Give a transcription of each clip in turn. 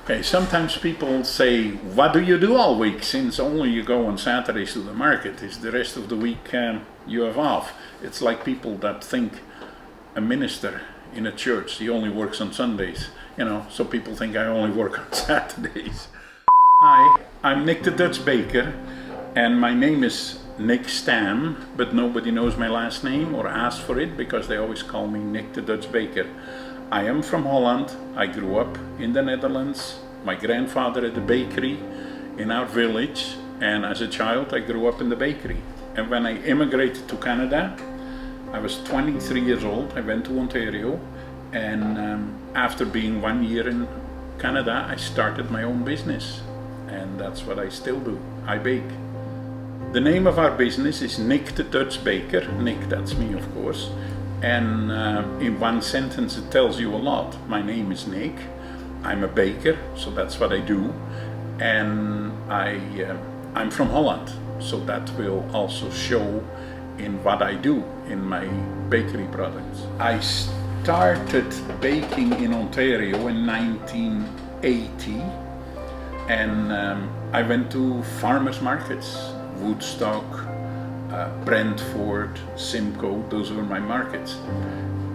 Okay, sometimes people say, what do you do all week, since only you go on Saturdays to the market? Is the rest of the week you have off? It's like people that think a minister in a church, he only works on Sundays. You know, so people think I only work on Saturdays. Hi, I'm Nick the Dutch Baker, and my name is Nick Stam, but nobody knows my last name or asks for it because they always call me Nick the Dutch Baker. I am from Holland. I grew up in the Netherlands. My grandfather had a bakery in our village, and as a child I grew up in the bakery. And when I immigrated to Canada, I was 23 years old. I went to Ontario, and after being 1 year in Canada, I started my own business, and that's what I still do. I bake. The name of our business is Nick the Dutch Baker. Nick, that's me, of course. And in one sentence it tells you a lot. My name is Nick. I'm a baker, so that's what I do. And I'm from Holland, so that will also show in what I do in my bakery products. I started baking in Ontario in 1980, and I went to farmers markets, Woodstock, Brentford, Simcoe, those were my markets.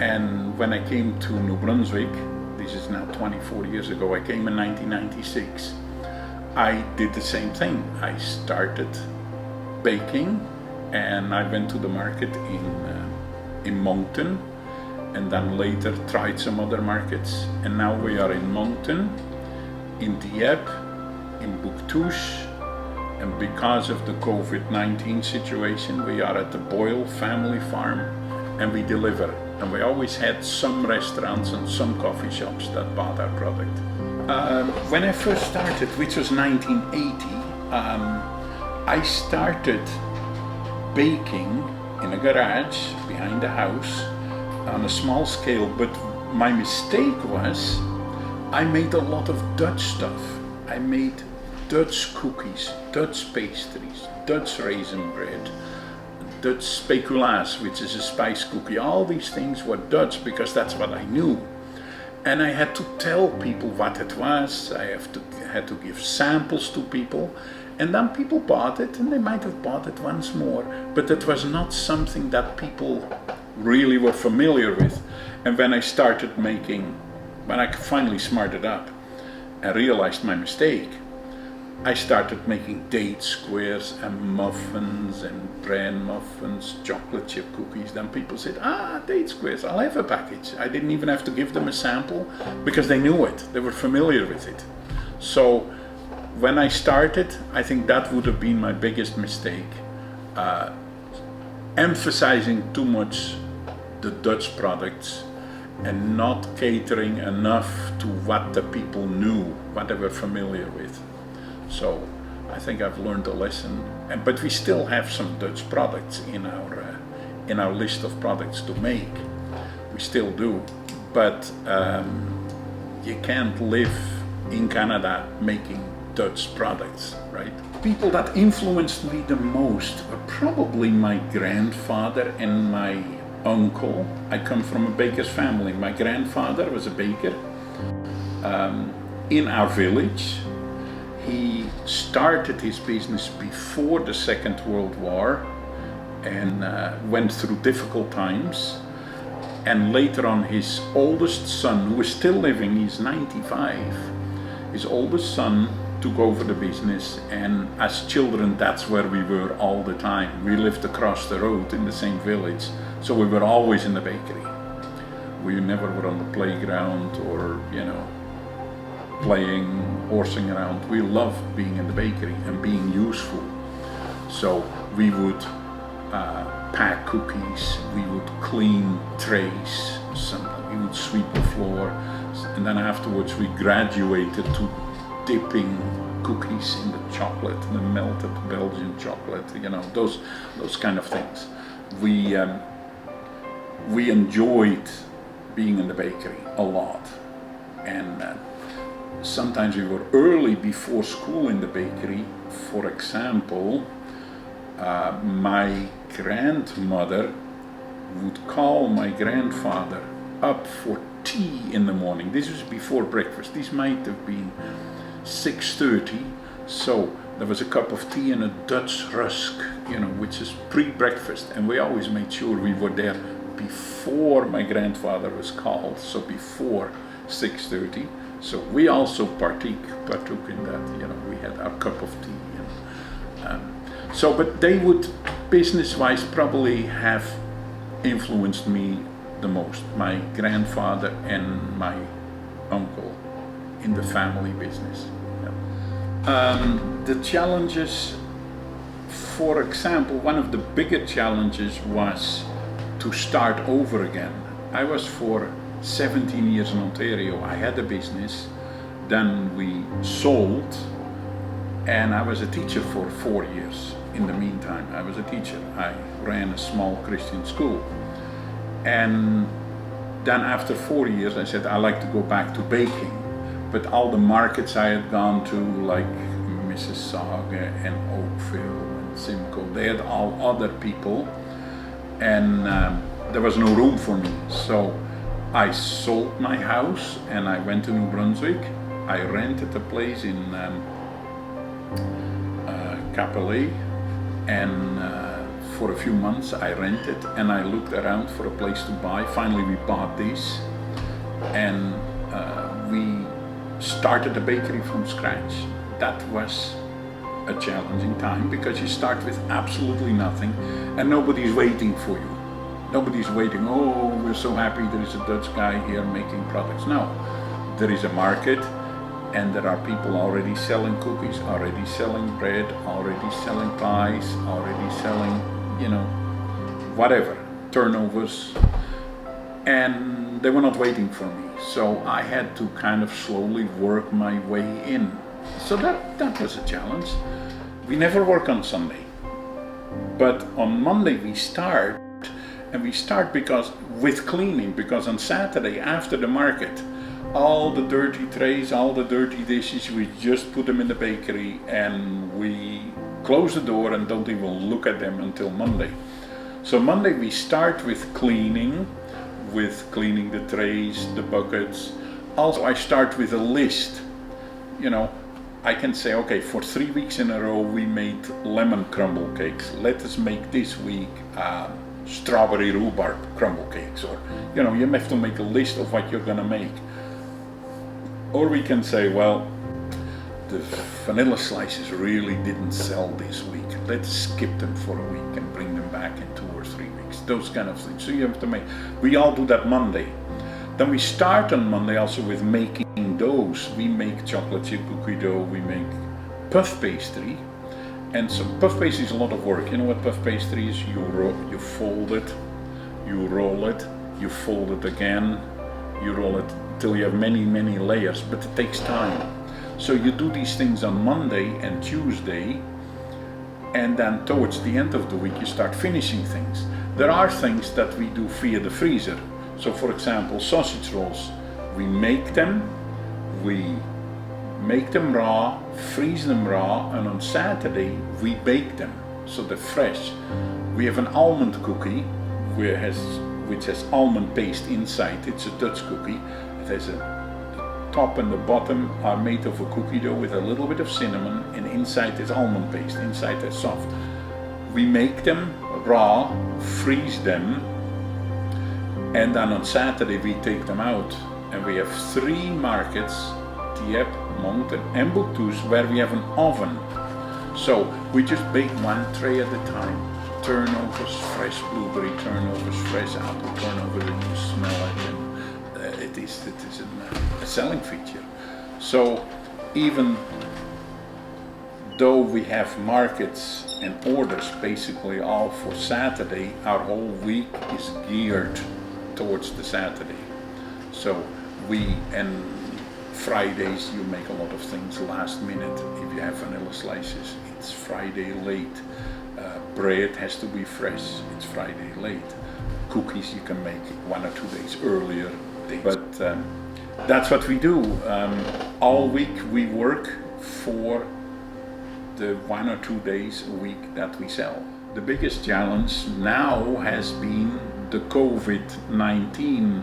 And when I came to New Brunswick, this is now 24 years ago, I came in 1996, I did the same thing. I started baking, and I went to the market in Moncton, and then later tried some other markets. And now we are in Moncton, in Dieppe, in Bouctouche, and because of the COVID-19 situation, we are at the Boyle family farm, and we deliver. And we always had some restaurants and some coffee shops that bought our product. When I first started, which was 1980, I started baking in a garage behind the house on a small scale, but my mistake was I made a lot of Dutch stuff. I made Dutch cookies, Dutch pastries, Dutch raisin bread, Dutch speculaas, which is a spice cookie. All these things were Dutch because that's what I knew. And I had to tell people what it was. I had to give samples to people, and then people bought it, and they might have bought it once more, but it was not something that people really were familiar with. And when I started making, when I finally smarted up and realized my mistake, I started making date squares and muffins and bran muffins, chocolate chip cookies. Then people said, date squares, I'll have a package. I didn't even have to give them a sample because they knew it, they were familiar with it. So when I started, I think that would have been my biggest mistake. Emphasizing too much the Dutch products and not catering enough to what the people knew, what they were familiar with. So I think I've learned a lesson, but we still have some Dutch products in our list of products to make. We still do, but you can't live in Canada making Dutch products, right? People that influenced me the most were probably my grandfather and my uncle. I come from a baker's family. My grandfather was a baker in our village. He started his business before the Second World War and went through difficult times. And later on, his oldest son, who is still living, he's 95, his oldest son took over the business, and as children, that's where we were all the time. We lived across the road in the same village, so we were always in the bakery. We never were on the playground or, playing, horsing around. We loved being in the bakery and being useful. So we would pack cookies, we would clean trays, we would sweep the floor, and then afterwards we graduated to dipping cookies in the chocolate, the melted Belgian chocolate, those kind of things. We enjoyed being in the bakery a lot, and sometimes we were early before school in the bakery. For example, my grandmother would call my grandfather up for tea in the morning. This was before breakfast. This might have been 6:30. So there was a cup of tea and a Dutch rusk, which is pre-breakfast. And we always made sure we were there before my grandfather was called, so before 6:30. So we also partook in that. We had our cup of tea. But they would, business-wise, probably have influenced me the most. My grandfather and my uncle in the family business. The challenges, for example, one of the bigger challenges was to start over again. I was for 17 years in Ontario. I had a business, then we sold, and I was a teacher for 4 years. In the meantime, I was a teacher. I ran a small Christian school. And then after 4 years, I said, I like to go back to baking. But all the markets I had gone to, like Mississauga and Oakville and Simcoe, they had all other people, and there was no room for me. So I sold my house and I went to New Brunswick. I rented a place in Capelé, and for a few months I rented, and I looked around for a place to buy. Finally we bought this, and we started a bakery from scratch. That was a challenging time because you start with absolutely nothing and nobody's waiting for you. Nobody's waiting, oh, we're so happy there is a Dutch guy here making products. No, there is a market, and there are people already selling cookies, already selling bread, already selling pies, already selling, whatever, turnovers, and they were not waiting for me. So I had to kind of slowly work my way in. So that was a challenge. We never work on Sunday, but on Monday we start, and we start with cleaning, because on Saturday after the market, all the dirty trays, all the dirty dishes, we just put them in the bakery and we close the door and don't even look at them until Monday. So Monday we start with cleaning the trays, the buckets. Also I start with a list. I can say, okay, for 3 weeks in a row we made lemon crumble cakes. Let us make this week strawberry rhubarb crumble cakes. Or, you have to make a list of what you're gonna make. Or we can say, well, the vanilla slices really didn't sell this week. Let's skip them for a week and bring them back in 2 or 3 weeks. Those kind of things. So you have to make, we all do that Monday. Then we start on Monday also with making doughs. We make chocolate chip cookie dough, we make puff pastry. And so puff pastry is a lot of work. You know what puff pastry is? You fold it, you roll it, you fold it again, you roll it till you have many, many layers, but it takes time. So you do these things on Monday and Tuesday, and then towards the end of the week you start finishing things. There are things that we do via the freezer. So for example, sausage rolls, we make them raw, freeze them raw, and on Saturday we bake them, so they're fresh. We have an almond cookie which has almond paste inside. It's a Dutch cookie. It has the top and the bottom are made of a cookie dough with a little bit of cinnamon, and inside is almond paste, inside they're soft. We make them raw, freeze them, and then on Saturday we take them out, and we have 3 markets, Dieppe, Moncton and Bouctous, where we have an oven. So we just bake 1 tray at a time. Turnovers, fresh blueberry, turnovers, fresh apple turnovers, and you smell it, and it is a selling feature. So even though we have markets and orders basically all for Saturday, our whole week is geared towards the Saturday. So and Fridays you make a lot of things last minute. If you have vanilla slices, it's Friday late. Bread has to be fresh, it's Friday late. Cookies you can make 1 or 2 days earlier. But that's what we do. All week we work for the 1 or 2 days a week that we sell. The biggest challenge now has been the COVID-19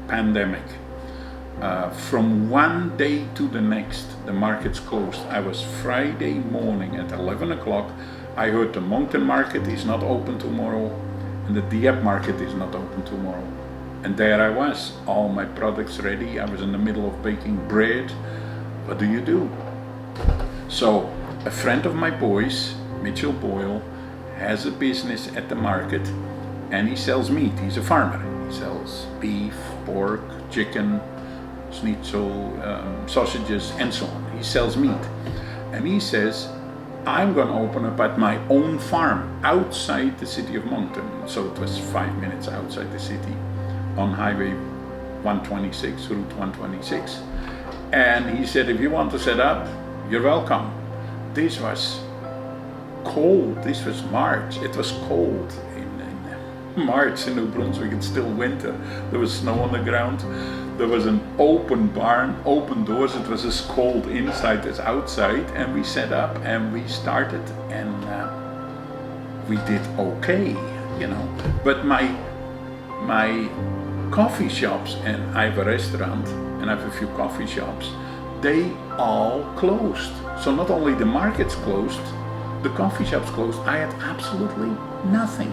pandemic. From one day to the next, the markets closed. I was Friday morning at 11 o'clock. I heard the Moncton market is not open tomorrow and the Dieppe market is not open tomorrow. And there I was, all my products ready. I was in the middle of baking bread. What do you do? So a friend of my boys, Mitchell Boyle, has a business at the market and he sells meat. He's a farmer. He sells beef, pork, chicken, schnitzel, sausages, and so on. He sells meat. And he says, I'm going to open up at my own farm outside the city of Moncton. So it was 5 minutes outside the city on Highway 126, Route 126. And he said, if you want to set up, you're welcome. This was cold. This was March. It was cold in March in New Brunswick. It's still winter. There was snow on the ground. There was an open barn, open doors. It was as cold inside as outside. And we set up and we started and we did okay, you know. But my coffee shops, and I have a restaurant and I have a few coffee shops, they all closed. So not only the markets closed, the coffee shops closed. I had absolutely nothing.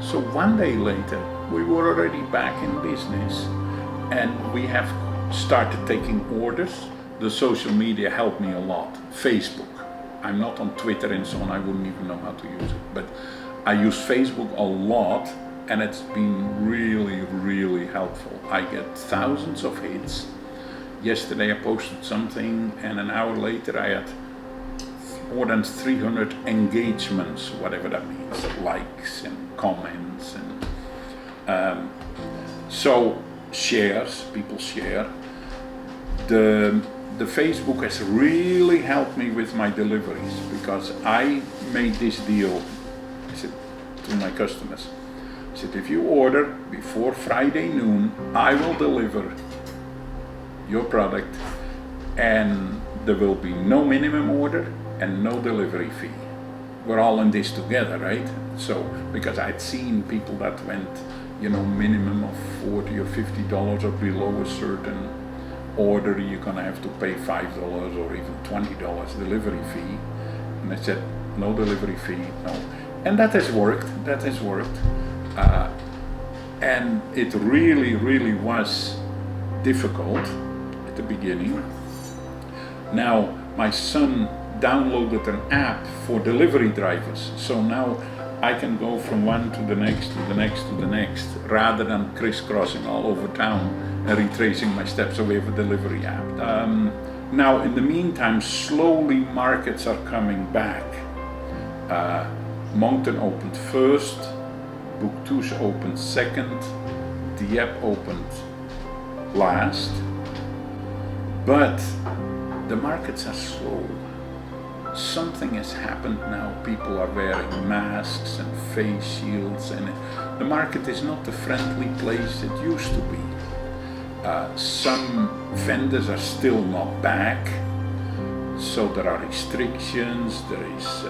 So one day later, we were already back in business and we have started taking orders. The social media helped me a lot. Facebook. I'm not on Twitter and so on, I wouldn't even know how to use it. But I use Facebook a lot and it's been really, really helpful. I get thousands of hits. Yesterday I posted something and an hour later I had more than 300 engagements, whatever that means, likes and comments and so shares, people share. The Facebook has really helped me with my deliveries because I made this deal, I said to my customers, I said, if you order before Friday noon, I will deliver your product and there will be no minimum order and no delivery fee. We're all in this together, right? So, because I'd seen people that went, you know, minimum of $40 or $50 or below a certain order, you're gonna have to pay $5 or even $20 delivery fee. And I said, no delivery fee, no. And that has worked, and it really, really was difficult at the beginning. Now, my son downloaded an app for delivery drivers. So now I can go from one to the next, to the next, to the next, rather than crisscrossing all over town and retracing my steps. So we have a delivery app. Now, in the meantime, slowly markets are coming back. Moncton opened first, Bouctouche opened second, Dieppe opened last, but the markets are slow. Something has happened now. People are wearing masks and face shields, and the market is not the friendly place it used to be. Some vendors are still not back, so there are restrictions. There is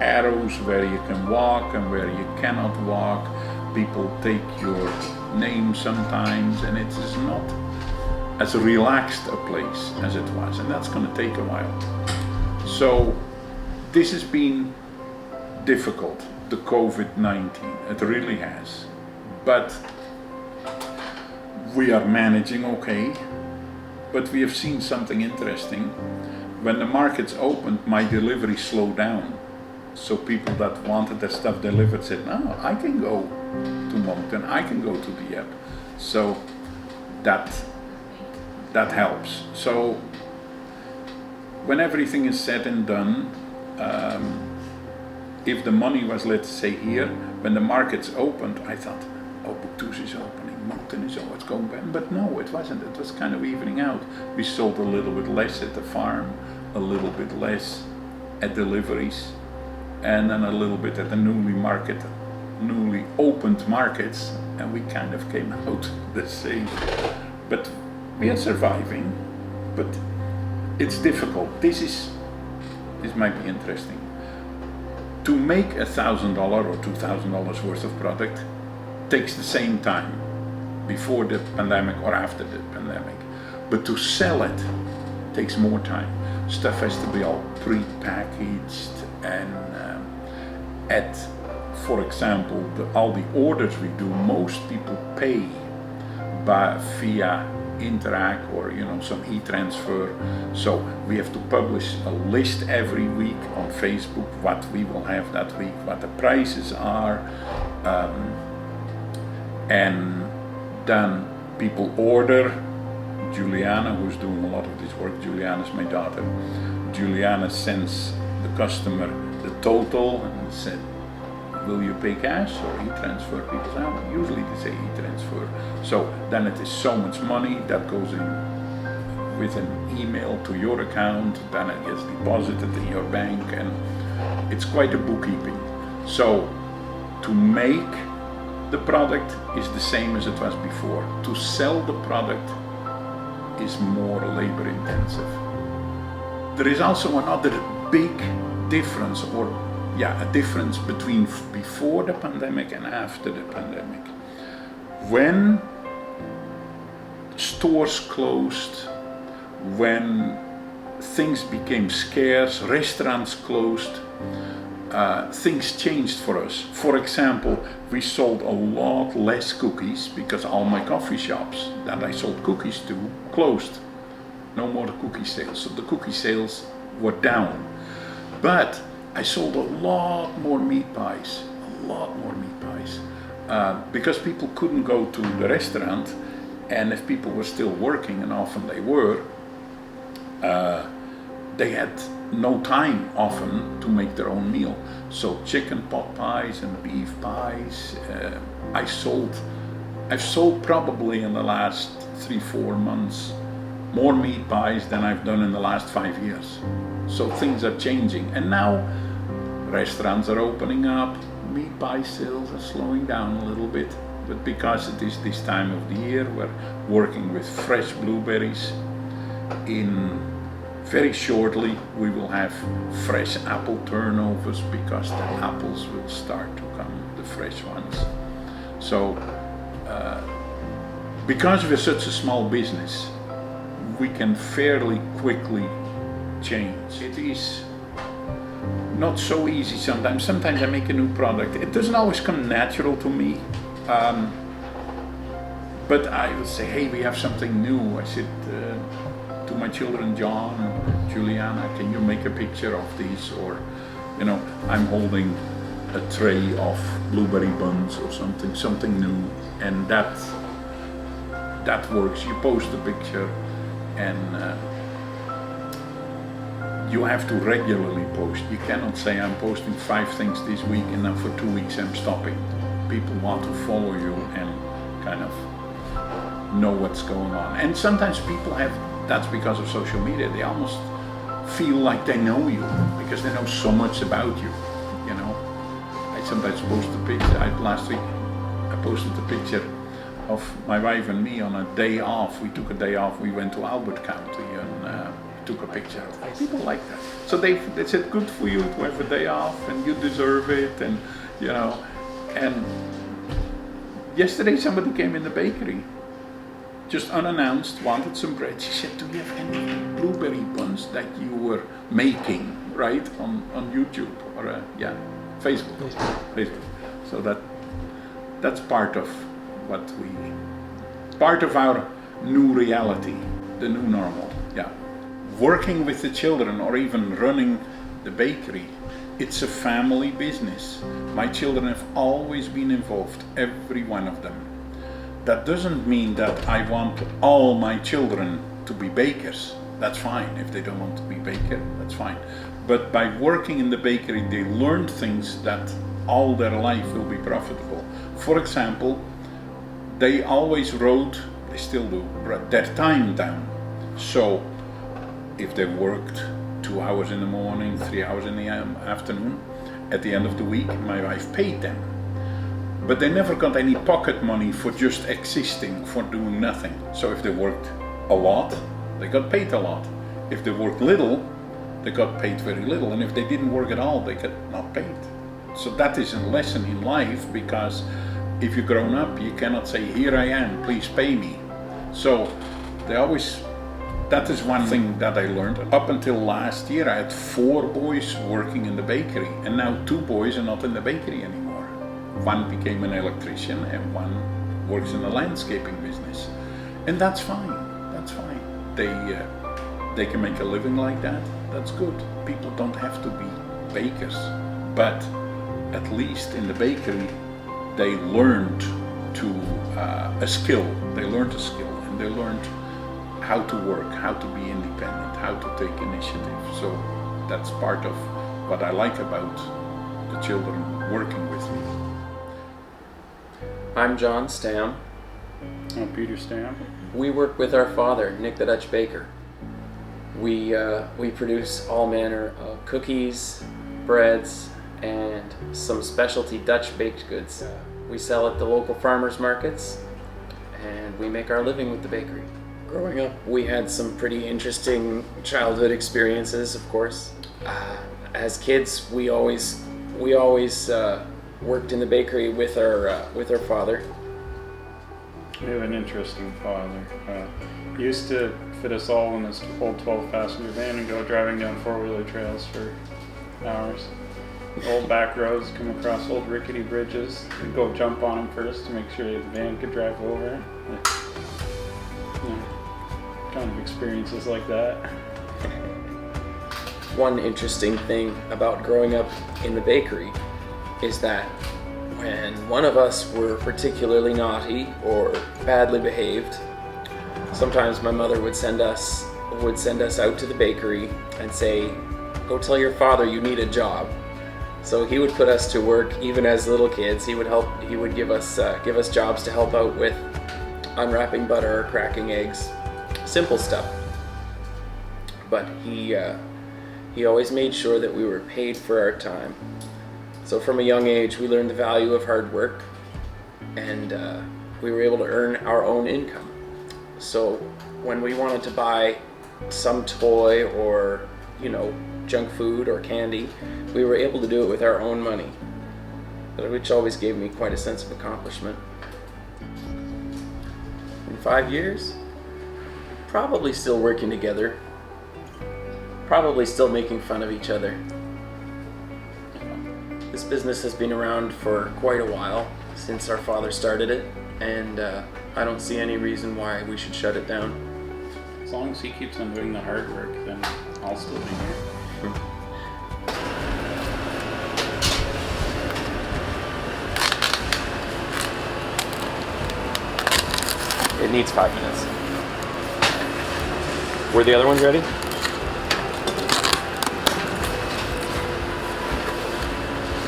arrows where you can walk and where you cannot walk. People take your name sometimes, and it is not as relaxed a place as it was, and that's going to take a while. So this has been difficult, the COVID-19, it really has, but we are managing okay. But we have seen something interesting. When the markets opened, my delivery slowed down. So people that wanted their stuff delivered said, no, I can go to Moncton, I can go to Dieppe. So that helps. So when everything is said and done, if the money was, let's say, here, when the markets opened, I thought, oh, Bouctouche is opening, Moncton is always going back. But no, it wasn't. It was kind of evening out. We sold a little bit less at the farm, a little bit less at deliveries, and then a little bit at the newly opened markets, and we kind of came out the same. But we are surviving, but it's difficult. This might be interesting. To make $1,000 or $2,000 worth of product takes the same time before the pandemic or after the pandemic. But to sell it takes more time. Stuff has to be all pre-packaged and for example, all the orders we do, most people pay via Interac or some e-transfer. So we have to publish a list every week on Facebook what we will have that week, what the prices are, and then people order. Juliana, who's doing a lot of this work, Juliana's my daughter. Juliana sends the customer the total and said, will you pay cash or e-transfer? People say, oh, usually they say e-transfer. So then it is so much money that goes in with an email to your account, then it gets deposited in your bank, and it's quite a bookkeeping. So to make the product is the same as it was before. To sell the product is more labor intensive. There is also another big difference, a difference between before the pandemic and after the pandemic. When stores closed, when things became scarce, restaurants closed, things changed for us. For example, we sold a lot less cookies because all my coffee shops that I sold cookies to closed. No more cookie sales, so the cookie sales were down. But I sold a lot more meat pies, because people couldn't go to the restaurant, and if people were still working, and often they were, they had no time often to make their own meal. So chicken pot pies and beef pies, I've sold probably in the last 3-4 months more meat pies than I've done in the last 5 years. So things are changing, and now restaurants are opening up, meat pie sales are slowing down a little bit, but because it is this time of the year, we're working with fresh blueberries. Very shortly we will have fresh apple turnovers because the apples will start to come, the fresh ones. So because we're such a small business, we can fairly quickly change. It is not so easy sometimes. Sometimes I make a new product. It doesn't always come natural to me. But I will say, hey, we have something new. I said to my children, John, Juliana, can you make a picture of these? Or, I'm holding a tray of blueberry buns or something new, and that works. You post a picture, and you have to regularly post. You cannot say I'm posting 5 things this week and then for 2 weeks I'm stopping. People want to follow you and kind of know what's going on. And sometimes people that's because of social media, they almost feel like they know you because they know so much about you. I sometimes post a picture. Last week I posted a picture of my wife and me on a day off. We took a day off. We went to Albert County and took a picture. People like that. So they said, good for you to have a day off and you deserve it. And and yesterday somebody came in the bakery, just unannounced, wanted some bread. She said, do you have any blueberry buns that you were making, right, on YouTube or Facebook. So that's part of part of our new reality, the new normal. Working with the children or even running the bakery, it's a family business. My children have always been involved, every one of them. That doesn't mean that I want all my children to be bakers. That's fine. If they don't want to be baker, that's fine. But by working in the bakery, they learn things that all their life will be profitable. For example, they always wrote, they still do, their time down. So if they worked 2 hours in the morning, 3 hours in the afternoon, at the end of the week, my wife paid them. But they never got any pocket money for just existing, for doing nothing. So if they worked a lot, they got paid a lot. If they worked little, they got paid very little. And if they didn't work at all, they got not paid. So that is a lesson in life, because if you're grown up, you cannot say, here I am, please pay me. So they always, that is one thing that I learned. Up until last year, I had 4 boys working in the bakery, and now 2 boys are not in the bakery anymore. One became an electrician and one works in the landscaping business. And that's fine, that's fine. They can make a living like that, that's good. People don't have to be bakers, but at least in the bakery, they learned a skill, and they learned how to work, how to be independent, how to take initiative. So that's part of what I like about the children working with me. I'm John Stam. I'm Peter Stam. We work with our father, Nick the Dutch Baker. We produce all manner of cookies, breads, and some specialty Dutch baked goods. We sell at the local farmers markets, and we make our living with the bakery. Growing up, we had some pretty interesting childhood experiences, of course. As kids, we always worked in the bakery with our father. We have an interesting father. He used to fit us all in his old 12-passenger van and go driving down 4-wheeler trails for hours. Old back roads, come across old rickety bridges. We'd go jump on them first to make sure the van could drive over. Kind of experiences like that. One interesting thing about growing up in the bakery is that when one of us were particularly naughty or badly behaved, sometimes my mother would send us out to the bakery and say, go tell your father you need a job. So he would put us to work even as little kids. He would give us jobs to help out with unwrapping butter or cracking eggs. Simple stuff. But he always made sure that we were paid for our time. So from a young age, we learned the value of hard work, and we were able to earn our own income. So when we wanted to buy some toy or, junk food or candy, we were able to do it with our own money, which always gave me quite a sense of accomplishment. In 5 years, probably still working together, probably still making fun of each other. This business has been around for quite a while, since our father started it, and I don't see any reason why we should shut it down. As long as he keeps on doing the hard work, then I'll still be here. It needs 5 minutes. Were the other ones ready?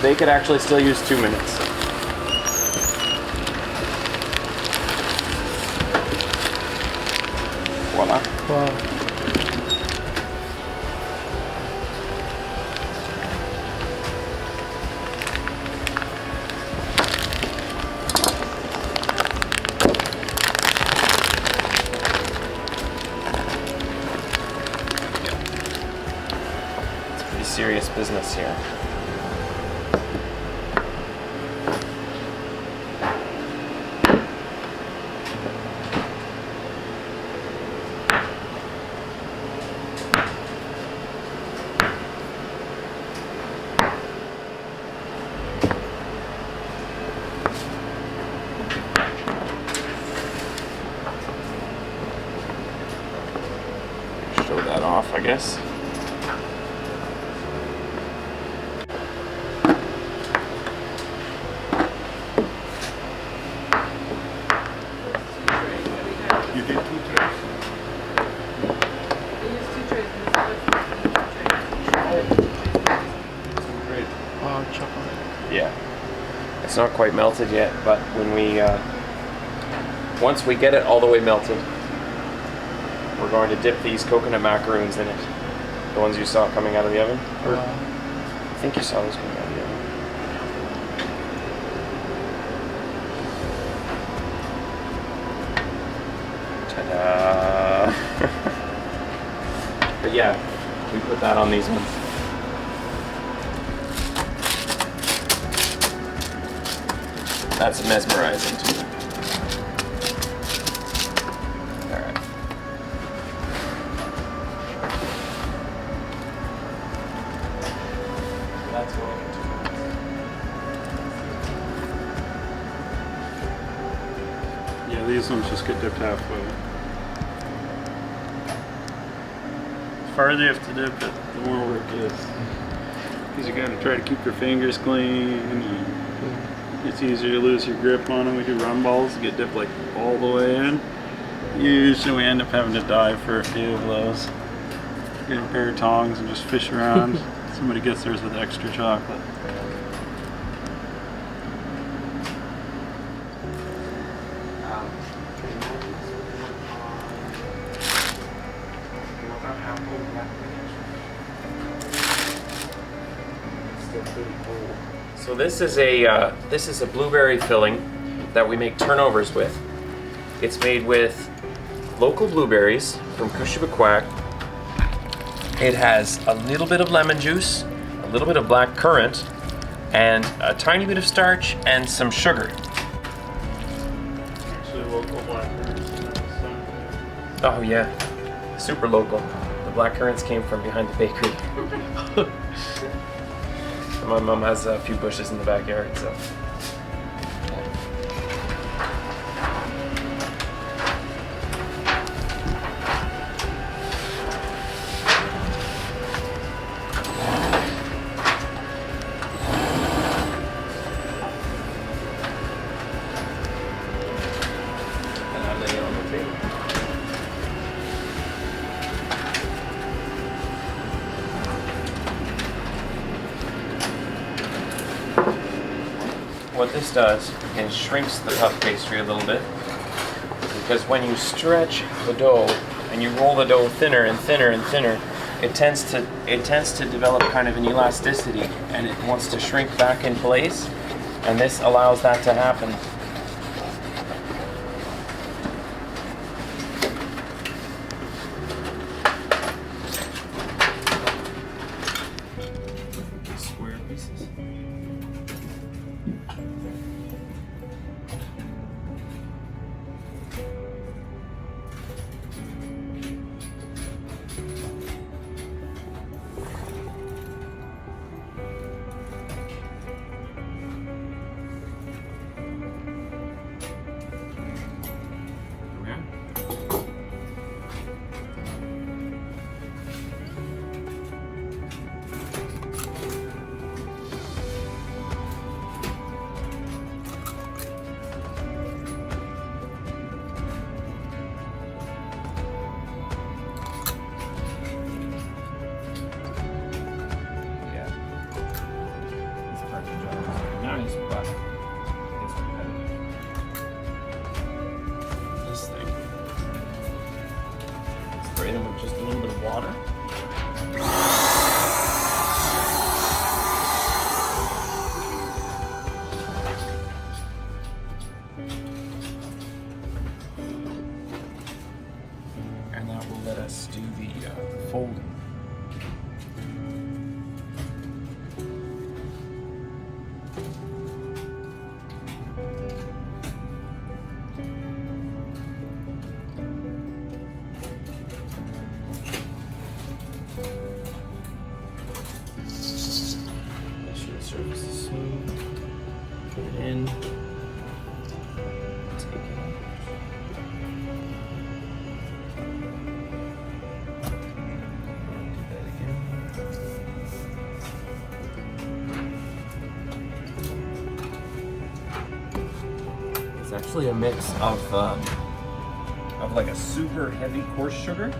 They could actually still use 2 minutes. Voila. Wow. It's pretty serious business here. Show that off, I guess. You did 2 trays? Chocolate. Yeah. It's not quite melted yet, but when once we get it all the way melted, we're going to dip these coconut macaroons in it. The ones you saw coming out of the oven? Or, I think you saw those coming out of the oven. Ta-da! But yeah, we put that on these ones. That's mesmerizing to me. All right. That's going into Yeah, these ones just get dipped halfway. The farther you have to dip it, the more work it is. Because you gotta try to keep your fingers clean. And it's easier to lose your grip on them. We do run balls, get dipped like all the way in. Usually we end up having to dive for a few of those. Get a pair of tongs and just fish around. Somebody gets theirs with extra chocolate. So this is a blueberry filling that we make turnovers with. It's made with local blueberries from Kushibakwak. It has a little bit of lemon juice, a little bit of black currant, and a tiny bit of starch and some sugar. Actually, local black currants. Oh yeah, super local. The black currants came from behind the bakery. My mom has a few bushes in the backyard, so. And I lay it on the table. What this does is shrinks the puff pastry a little bit, because when you stretch the dough and you roll the dough thinner and thinner and thinner, it tends to develop kind of an elasticity, and it wants to shrink back in place, and this allows that to happen. Square pieces. Nice, but it's repetitive. This thing, spray them with just a little bit of water. And that will let us do the folding. Surface is smooth. Put it in. Take it out. Do that again. It's actually a mix of like a super heavy coarse sugar,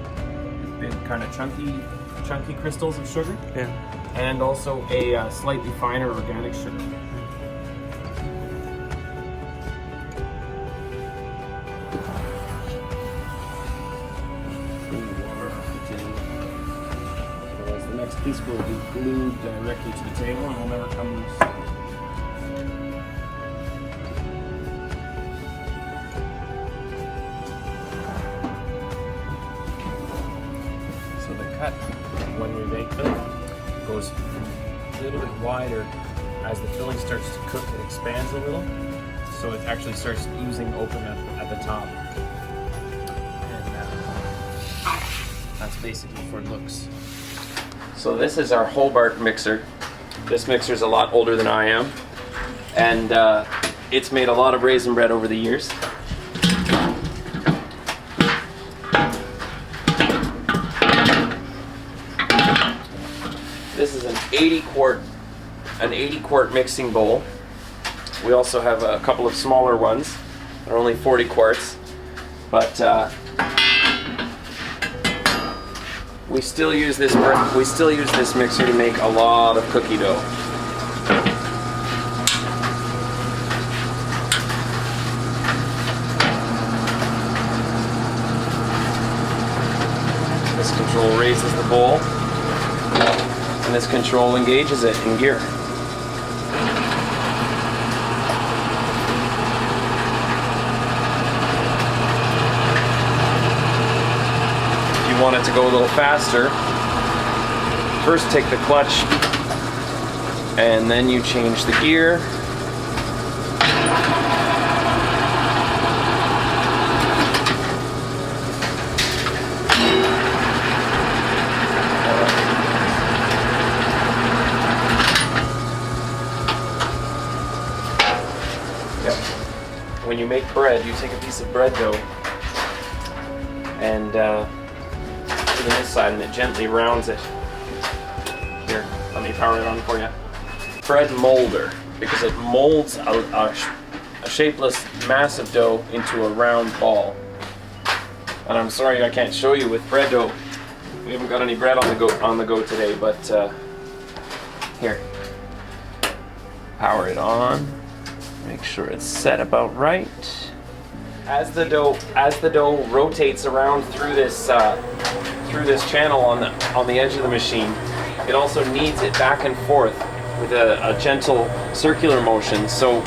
big kind of chunky crystals of sugar. Yeah. And also a slightly finer organic sugar. Otherwise, the next piece will be glued directly to the table and will never come loose. So the cut, when we bake them, goes a little bit wider. As the filling starts to cook, it expands a little to so it actually starts oozing open at the top. And that's basically for looks. So this is our Hobart mixer. This mixer is a lot older than I am, and it's made a lot of raisin bread over the years. This is an 80 quart mixing bowl. We also have a couple of smaller ones. They're only 40 quarts, but we still use this mixer to make a lot of cookie dough. This control raises the bowl, and this control engages it in gear. Want it to go a little faster, first take the clutch and then you change the gear. Yep. When you make bread, you take a piece of bread dough and to this side, and it gently rounds it. Here, let me power it on for you. Bread molder, because it molds a shapeless mass of dough into a round ball. And I'm sorry I can't show you with bread dough. We haven't got any bread on the go today, but here. Power it on. Make sure it's set about right. As the dough rotates around through this channel on the edge of the machine, it also kneads it back and forth with a gentle circular motion. So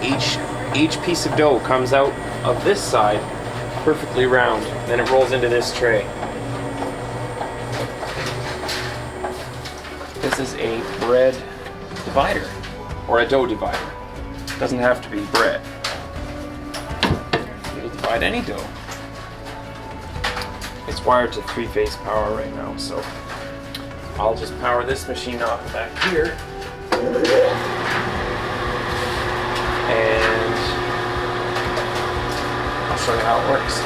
each piece of dough comes out of this side perfectly round, then it rolls into this tray. This is a bread divider, or a dough divider. It doesn't have to be bread. It'll divide any dough. It's wired to 3-phase power right now, so I'll just power this machine off back here. And I'll show you how it works.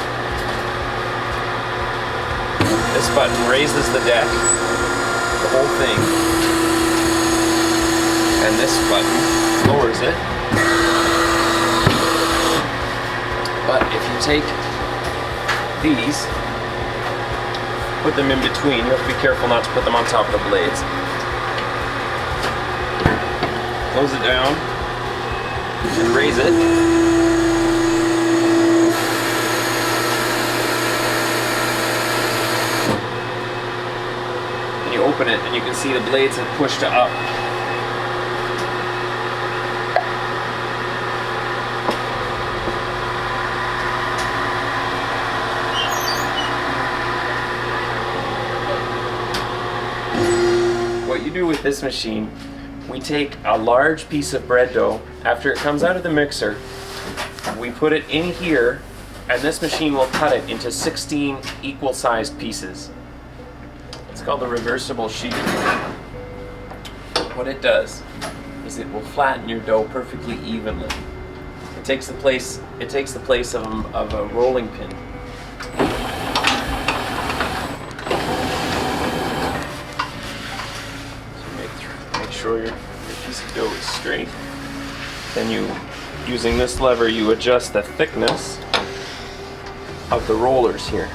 This button raises the deck, the whole thing. And this button lowers it. But if you take these, put them in between, you have to be careful not to put them on top of the blades. Close it down and raise it. And you open it and you can see the blades have pushed up. What you do with this machine, we take a large piece of bread dough, after it comes out of the mixer, we put it in here, and this machine will cut it into 16 equal-sized pieces. It's called the reversible sheet. What it does is it will flatten your dough perfectly evenly. It takes the place of a rolling pin. Make sure your piece of dough is straight. Then using this lever, you adjust the thickness of the rollers here.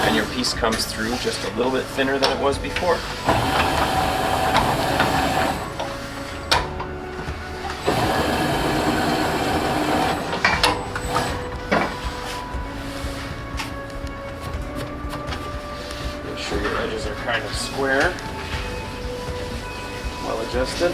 And your piece comes through just a little bit thinner than it was before. Sure your edges are kind of square, well adjusted.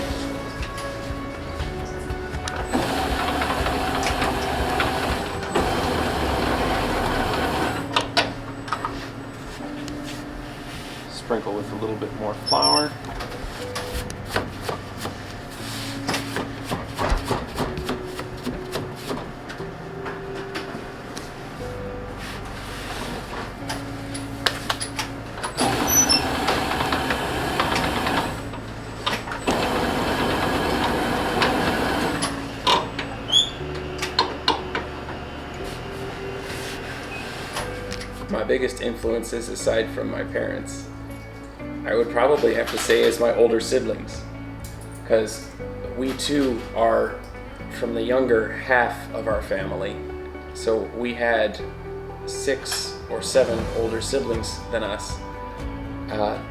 Sprinkle with a little bit more flour. my biggest influences aside from my parents, I would probably have to say is my older siblings, because we too are from the younger half of our family. So we had 6 or 7 older siblings than us.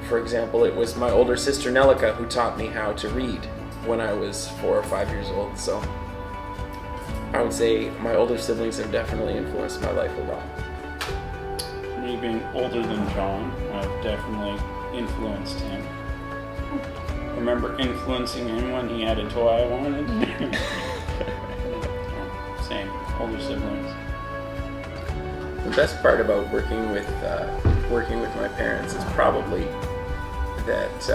For example, it was my older sister Nelica who taught me how to read when I was 4 or 5 years old. So I would say my older siblings have definitely influenced my life a lot. Me being older than John, I've definitely influenced him. Remember influencing him when he had a toy I wanted? Same, older siblings. The best part about working with my parents is probably that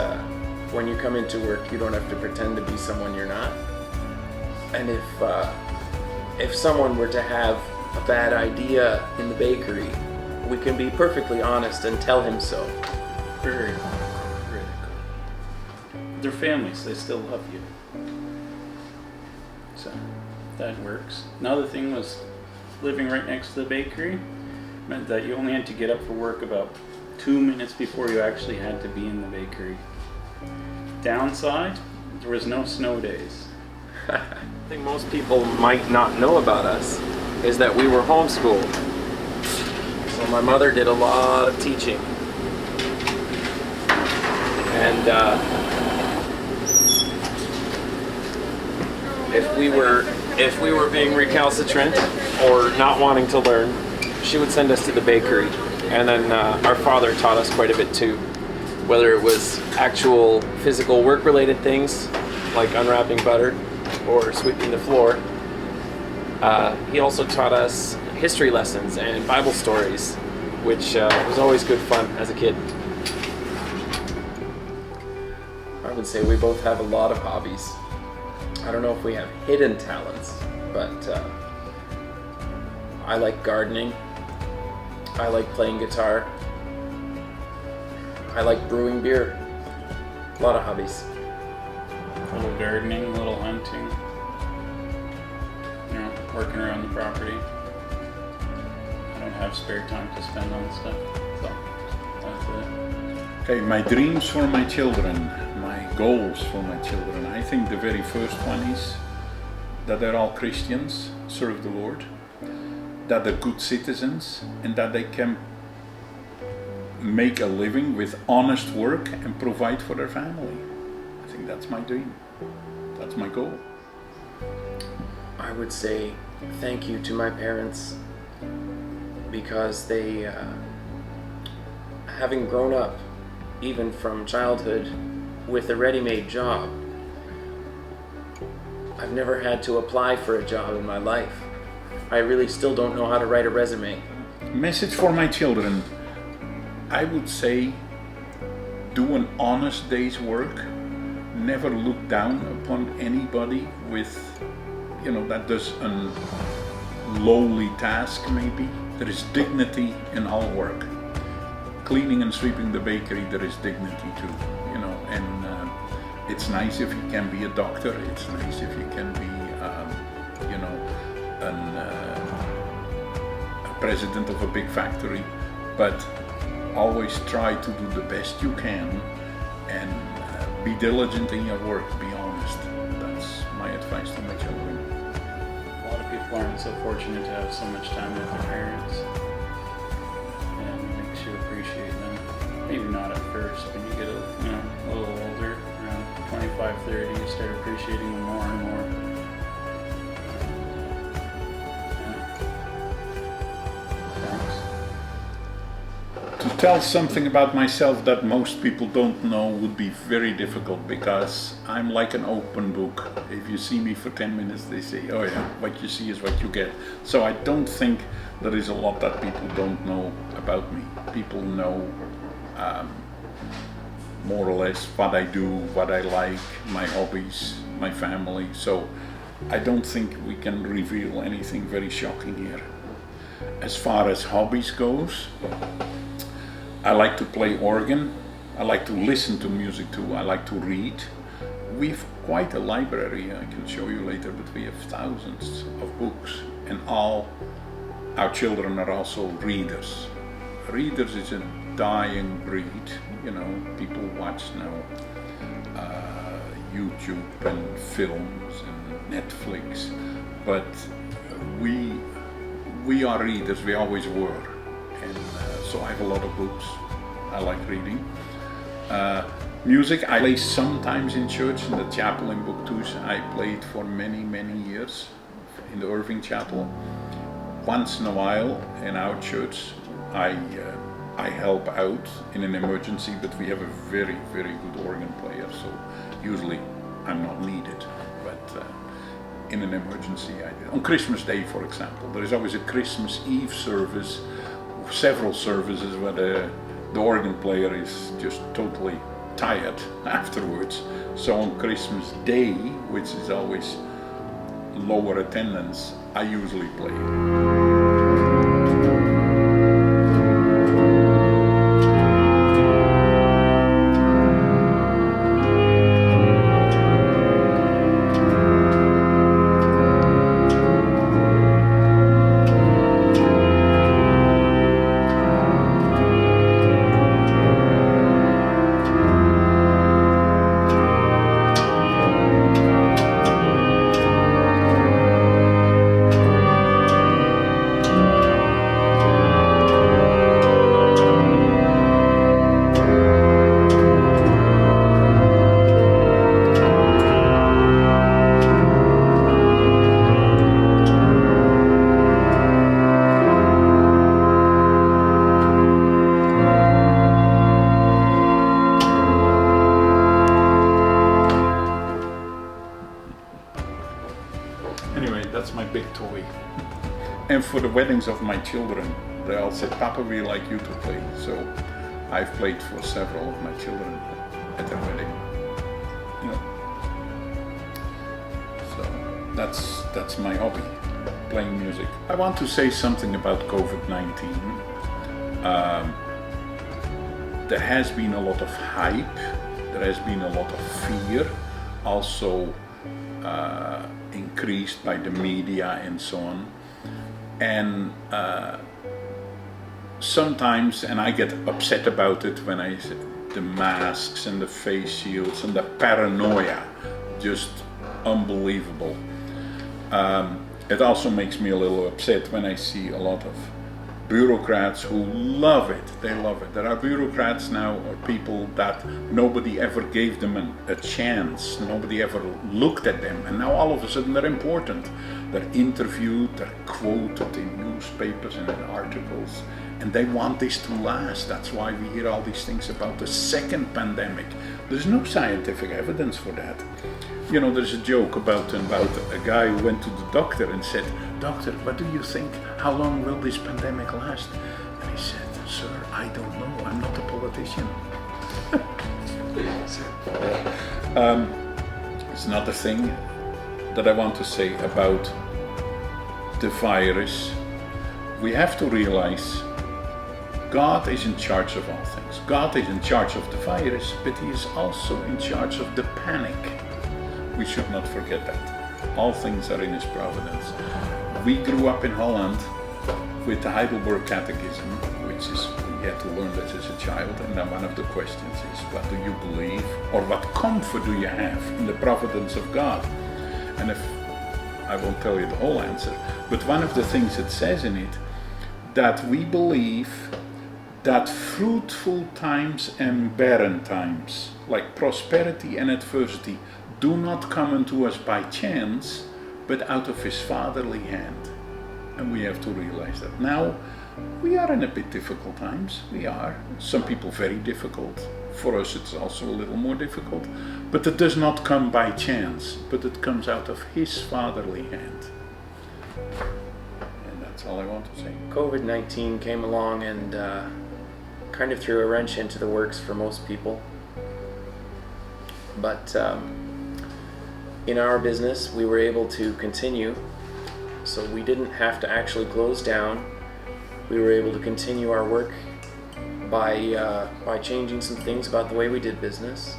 when you come into work, you don't have to pretend to be someone you're not. And if someone were to have a bad idea in the bakery, we can be perfectly honest and tell him so. Very critical. They're families, they still love you. So that works. Another thing was living right next to the bakery meant that you only had to get up for work about 2 minutes before you actually had to be in the bakery. Downside, there was no snow days. I think most people might not know about us is that we were homeschooled. So my mother did a lot of teaching. And if we were being recalcitrant or not wanting to learn, she would send us to the bakery. And then our father taught us quite a bit too, whether it was actual physical work-related things like unwrapping butter or sweeping the floor. He also taught us history lessons and Bible stories, which was always good fun as a kid. I would say we both have a lot of hobbies. I don't know if we have hidden talents, but I like gardening. I like playing guitar. I like brewing beer. A lot of hobbies. A little gardening, a little hunting. You know, working around the property. I don't have spare time to spend on stuff. So that's it. Okay, my dreams for my children, my goals for my children. I think the very first one is that they're all Christians, serve the Lord, that they're good citizens, and that they can make a living with honest work and provide for their family. I think that's my dream. That's my goal. I would say thank you to my parents because they, having grown up, even from childhood, with a ready-made job, I've never had to apply for a job in my life. I really still don't know how to write a resume. Message for my children. I would say do an honest day's work. Never look down upon anybody with, that does a lowly task maybe. There is dignity in all work. Cleaning and sweeping the bakery, there is dignity too, and it's nice if you can be a doctor, it's nice if you can be, a president of a big factory, but always try to do the best you can and be diligent in your work, be honest. That's my advice to my children. A lot of people aren't so fortunate to have so much time with their parents, and it makes you appreciate them. Maybe not at first, when you get a little older, around 25, 30, you start appreciating them more and more. To tell something about myself that most people don't know would be very difficult because I'm like an open book. If you see me for 10 minutes, they say, oh yeah, what you see is what you get. So I don't think there is a lot that people don't know about me. People know more or less what I do, what I like, my hobbies, my family. So I don't think we can reveal anything very shocking here. As far as hobbies goes, I like to play organ. I like to listen to music too. I like to read. We've quite a library, I can show you later, but we have thousands of books, and all our children are also readers. readers is a dying breed. You know, people watch now YouTube and films and Netflix, but we are readers. We always were, and so I have a lot of books. I like reading. Music, I play sometimes in church, in the chapel in Bouctouche. I played for many years in the Irving Chapel. Once in a while in our church, I help out in an emergency, but we have a very good organ player, so usually I'm not needed. But in an emergency, I do. On Christmas Day, for example, there is always a Christmas Eve service, several services where the organ player is just totally tired afterwards. So on Christmas Day, which is always lower attendance, I usually play. Anyway, that's my big toy. And for the weddings of my children, they all said, Papa, we like you to play. So I've played for several of my children at their wedding. You know. So that's my hobby, playing music. I want to say something about COVID-19. There has been a lot of hype, there has been a lot of fear, also increased by the media and so on. And sometimes, and I get upset about it when I see the masks and the face shields and the paranoia, just unbelievable. It also makes me a little upset when I see a lot of bureaucrats who love it. They love it. There are bureaucrats now, or people that nobody ever gave them a chance. Nobody ever looked at them, and now all of a sudden they're important. They're interviewed, they're quoted in newspapers and in articles, and they want this to last. That's why we hear all these things about the second pandemic. There's no scientific evidence for that. You know, there's a joke about a guy who went to the doctor and said, "Doctor, what do you think? How long will this pandemic last?" And he said, "Sir, I don't know. I'm not a politician." It's another thing that I want to say about the virus. We have to realize God is in charge of all things. God is in charge of the virus, but He is also in charge of the panic. We should not forget that. All things are in His providence. We grew up in Holland with the Heidelberg Catechism, which is, we had to learn that as a child, and then one of the questions is, what do you believe, or what comfort do you have in the providence of God? And if I won't tell you the whole answer, but one of the things it says in it, that we believe that fruitful times and barren times, like prosperity and adversity, do not come unto us by chance, but out of His fatherly hand. And we have to realize that. Now, we are in a bit difficult times. We are. Some people very difficult. For us it's also a little more difficult. But it does not come by chance, but it comes out of His fatherly hand. And that's all I want to say. COVID-19 came along and kind of threw a wrench into the works for most people. But in our business, we were able to continue, so we didn't have to actually close down. We were able to continue our work by changing some things about the way we did business.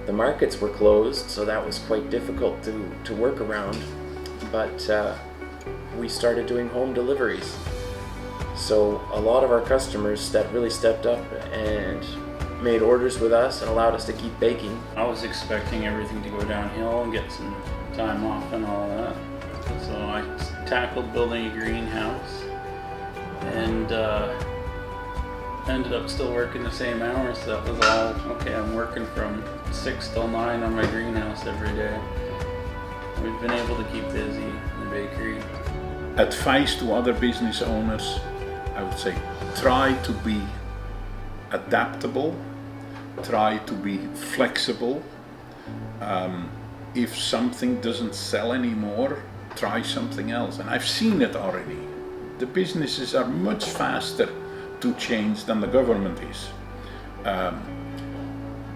The markets were closed, so that was quite difficult to work around, but we started doing home deliveries. So a lot of our customers really stepped up and made orders with us and allowed us to keep baking. I was expecting everything to go downhill and get some time off and all that. So I tackled building a greenhouse and ended up still working the same hours. That was all. Okay, I'm working from 6 till 9 on my greenhouse every day. We've been able to keep busy in the bakery. Advice to other business owners, I would say, try to be adaptable, try to be flexible. If something doesn't sell anymore, try something else. And I've seen it already. The businesses are much faster to change than the government is,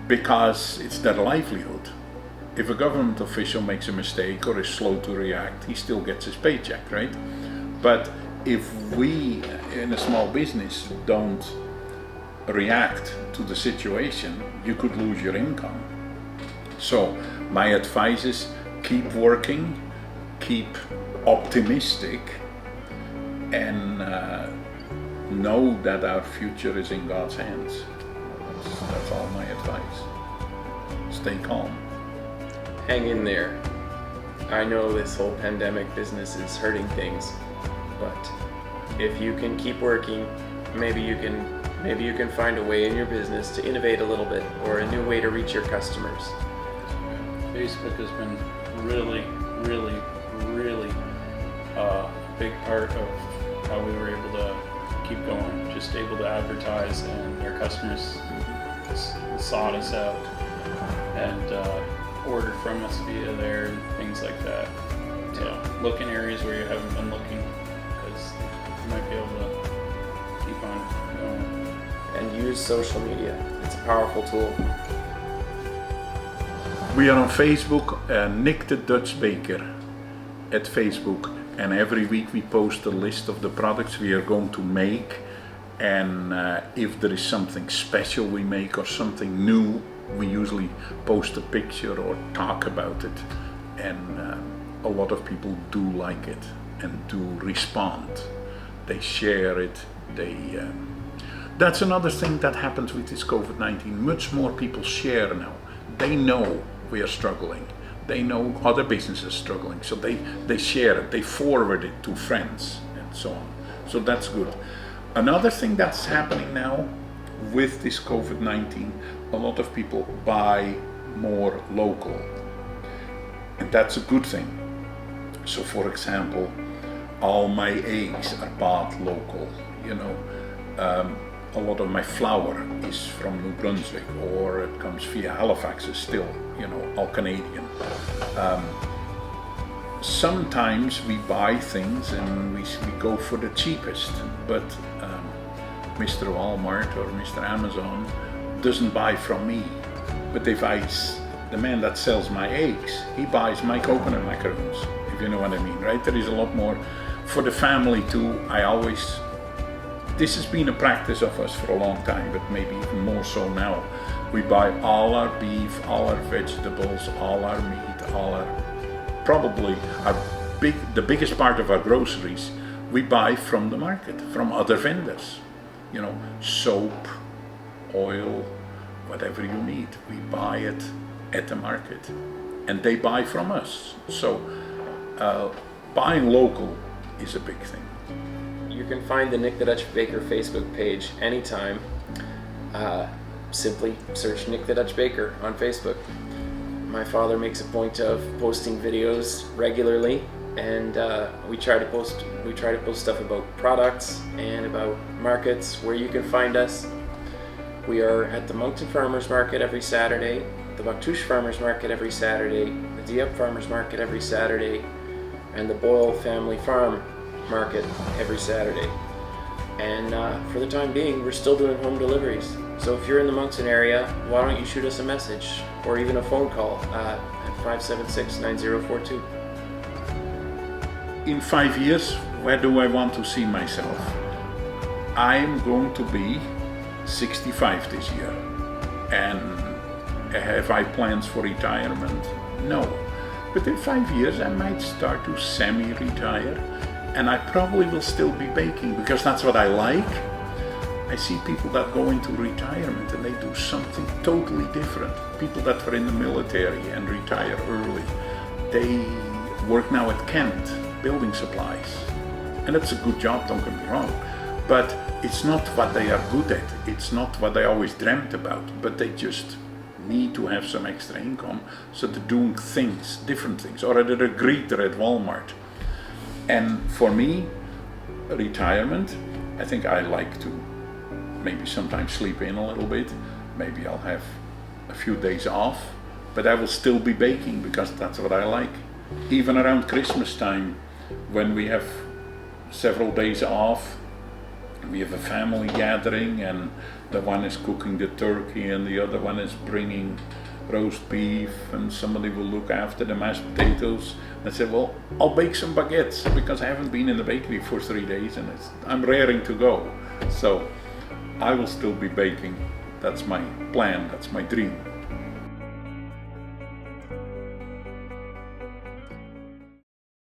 because it's their livelihood. If a government official makes a mistake or is slow to react, he still gets his paycheck, right? But if we in a small business don't react to the situation, you could lose your income. So my advice is keep working, keep optimistic, and know that our future is in God's hands. That's all my advice. Stay calm. Hang in there. I know this whole pandemic business is hurting things, but if you can keep working, maybe you can find a way in your business to innovate a little bit, or a new way to reach your customers. Facebook has been really a big part of how we were able to keep going, just able to advertise, and our customers sought us out and ordered from us via there and things like that. So look in areas where you haven't been looking, because you might be able to keep on going. And use social media. It's a powerful tool. We are on Facebook, Nick the Dutch Baker at Facebook, and every week we post a list of the products we are going to make, and if there is something special we make or something new, we usually post a picture or talk about it, and a lot of people do like it and do respond. They share it. That's another thing that happens with this COVID-19. Much more people share now. They know we are struggling. They know other businesses struggling, so they share it, they forward it to friends and so on. So that's good. Another thing that's happening now with this COVID-19, a lot of people buy more local, and that's a good thing. So for example, all my eggs are bought local, you know. A lot of my flour is from New Brunswick, or it comes via Halifax, is still, you know, all Canadian. Sometimes we buy things and we go for the cheapest, but Mr. Walmart or Mr. Amazon doesn't buy from me. But if the man that sells my eggs, he buys my coconut macaroons, if you know what I mean, right? There is a lot more for the family too. This has been a practice of us for a long time, but maybe even more so now. We buy all our beef, all our vegetables, all our meat, the biggest part of our groceries we buy from the market, from other vendors. You know, soap, oil, whatever you need, we buy it at the market, and they buy from us. So buying local is a big thing. You can find the Nick the Dutch Baker Facebook page anytime. Simply search Nick the Dutch Baker on Facebook. My father makes a point of posting videos regularly, and we try to post stuff about products and about markets where you can find us. We are at the Moncton Farmers Market every Saturday, the Bactouche Farmers Market every Saturday, the Dieppe Farmers Market every Saturday, and the Boyle Family Farm Market every Saturday. And for the time being, we're still doing home deliveries. So if you're in the Moncton area, why don't you shoot us a message or even a phone call at 576-9042. In 5 years, where do I want to see myself? I'm going to be 65 this year. And have I plans for retirement? No. But in 5 years I might start to semi-retire, And I probably will still be baking because that's what I like. I see people that go into retirement and they do something totally different. People that were in the military and retire early, they work now at Kent, building supplies. And it's a good job, don't get me wrong. But it's not what they are good at. It's not what they always dreamt about. But they just need to have some extra income. So they're doing things, different things. Or they're a greeter at Walmart. And for me, retirement, I think I like to maybe sometimes sleep in a little bit. Maybe I'll have a few days off, but I will still be baking because that's what I like. Even around Christmas time, when we have several days off, we have a family gathering and the one is cooking the turkey and the other one is bringing roast beef and somebody will look after the mashed potatoes. I said, well, I'll bake some baguettes because I haven't been in the bakery for 3 days and I'm raring to go. So I will still be baking. That's my plan, that's my dream.